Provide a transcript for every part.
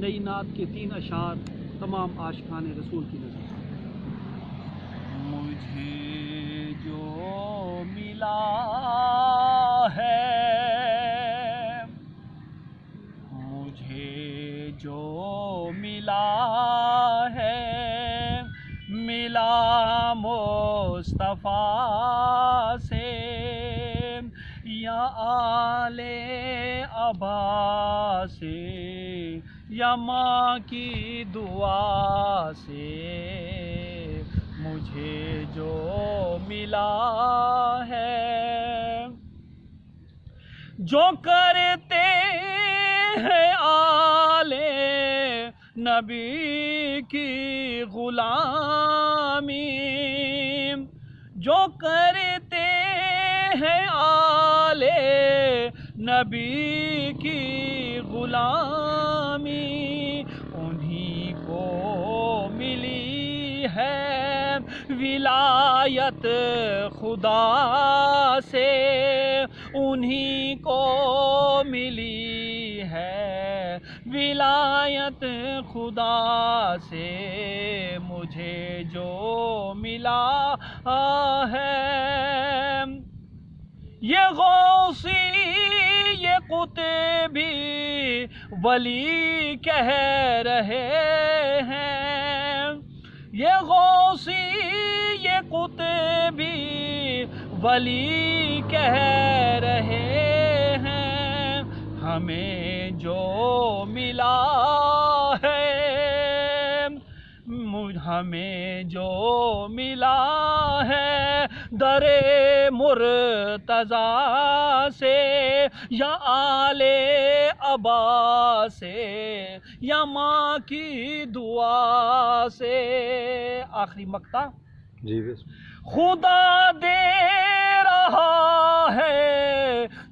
نئی نعت کے 3 اشعار تمام عاشقان رسول کی نظر۔ مجھے جو ملا ہے، مجھے جو ملا ہے، ملا مصطفیٰ سے یا آل عبا سے یا ماں کی دعا سے۔ مجھے جو ملا ہے، جو کرتے ہیں آل نبی کی غلامی، جو کرتے ہیں آل نبی کی غلامی، انہی کو ملی ہے ولایت خدا سے، انہی کو ملی ہے ولایت خدا سے۔ مجھے جو ملا ہے، یہ غوثی یہ قطبی ولی کہہ رہے ہیں، یہ غوثی یہ قطبی ولی کہہ رہے ہیں، ہمیں جو ملا ہے، ہمیں جو ملا ہے در مرتضیٰ سے یا آل عبا سے یا ماں کی دعا سے۔ آخری مقطع جی خدا دے رہا ہے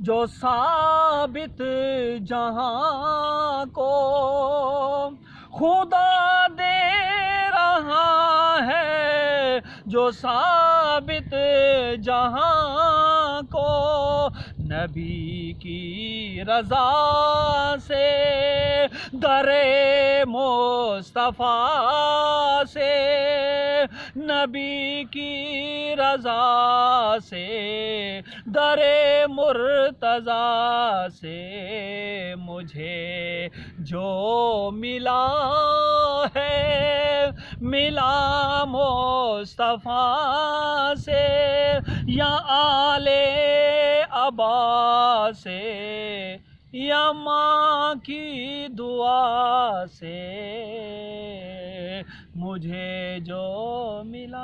جو ثابت جہاں کو، خدا دے رہا ہے جو ثابت جہاں کو، نبی کی رضا سے در مصطفیٰ سے، نبی کی رضا سے در مرتضیٰ سے۔ مجھے جو ملا ہے، ملا مصطفیٰ سے یا آل عبا سے یا ماں کی دعا سے۔ مجھے جو ملا